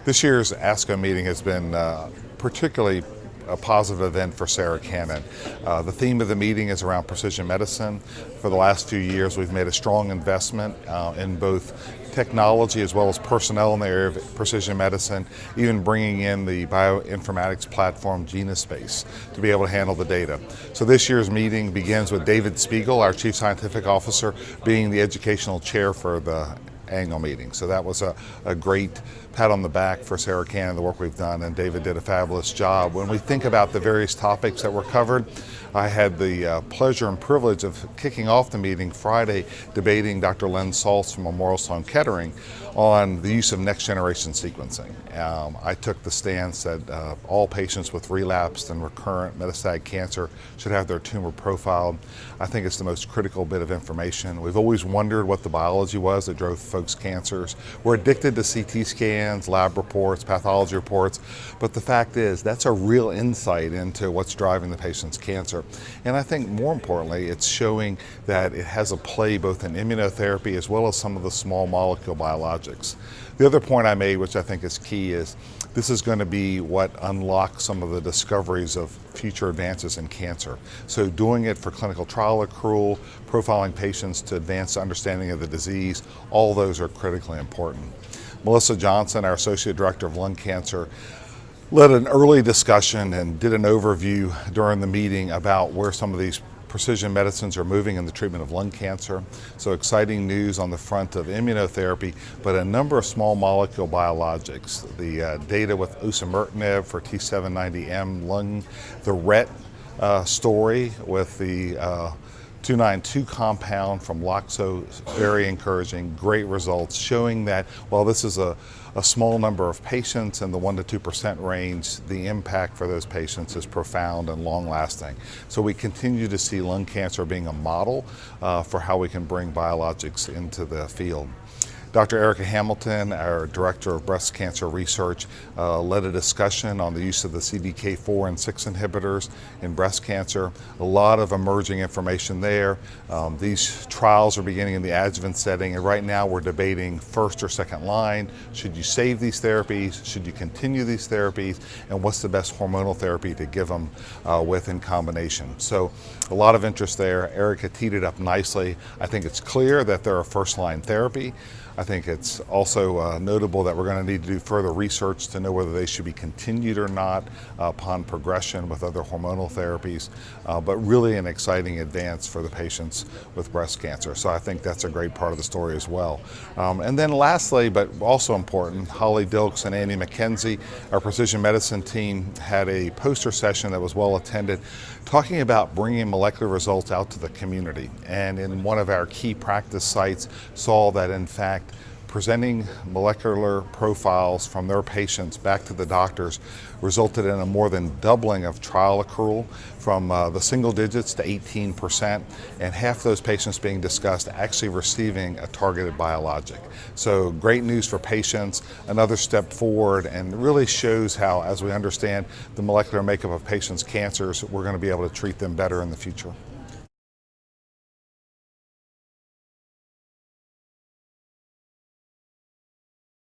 This year's ASCO meeting has been particularly a positive event for Sarah Cannon. The theme of the meeting is around precision medicine. For the last few years, we've made a strong investment in both technology as well as personnel in the area of precision medicine, even bringing in the bioinformatics platform Genospace to be able to handle the data. So this year's meeting begins with David Spiegel, our Chief Scientific Officer, being the educational chair for the annual meeting. So that was a great pat on the back for Sarah Cannon, the work we've done, and David did a fabulous job. When we think about the various topics that were covered, I had the pleasure and privilege of kicking off the meeting Friday, debating Dr. Len Saltz from Memorial Sloan Kettering on the use of next generation sequencing. I took the stance that all patients with relapsed and recurrent metastatic cancer should have their tumor profiled. I think it's the most critical bit of information. We've always wondered what the biology was that drove folks' cancers. We're addicted to CT scans, lab reports, pathology reports, but the fact is that's a real insight into what's driving the patient's cancer. And I think more importantly, it's showing that it has a play both in immunotherapy as well as some of the small molecule biologics. The other point I made, which I think is key, is this is going to be what unlocks some of the discoveries of future advances in cancer. So doing it for clinical trial accrual, profiling patients to advance understanding of the disease, all those are critically important. Melissa Johnson, our Associate Director of Lung Cancer, led an early discussion and did an overview during the meeting about where some of these precision medicines are moving in the treatment of lung cancer. So exciting news on the front of immunotherapy, but a number of small molecule biologics. The data with osimertinib for T790M lung, the RET story with the 292 compound from Loxo, very encouraging, great results, showing that while this is a small number of patients in the 1% to 2% range, the impact for those patients is profound and long-lasting. So we continue to see lung cancer being a model for how we can bring biologics into the field. Dr. Erica Hamilton, our Director of Breast Cancer Research, led a discussion on the use of the CDK4 and 6 inhibitors in breast cancer. A lot of emerging information there. These trials are beginning in the adjuvant setting, and right now we're debating first or second line. Should you save these therapies? Should you continue these therapies? And what's the best hormonal therapy to give them with in combination? So a lot of interest there. Erica teed it up nicely. I think it's clear that they're a first-line therapy. I think it's also notable that we're going to need to do further research to know whether they should be continued or not upon progression with other hormonal therapies, but really an exciting advance for the patients with breast cancer. So I think that's a great part of the story as well. And then lastly, but also important, Holly Dilks and Andy McKenzie, our precision medicine team, had a poster session that was well attended, talking about bringing molecular results out to the community. And in one of our key practice sites, saw that in fact presenting molecular profiles from their patients back to the doctors resulted in a more than doubling of trial accrual from the single digits to 18%, and half those patients being discussed actually receiving a targeted biologic. So great news for patients, another step forward, and really shows how, as we understand the molecular makeup of patients' cancers, we're going to be able to treat them better in the future.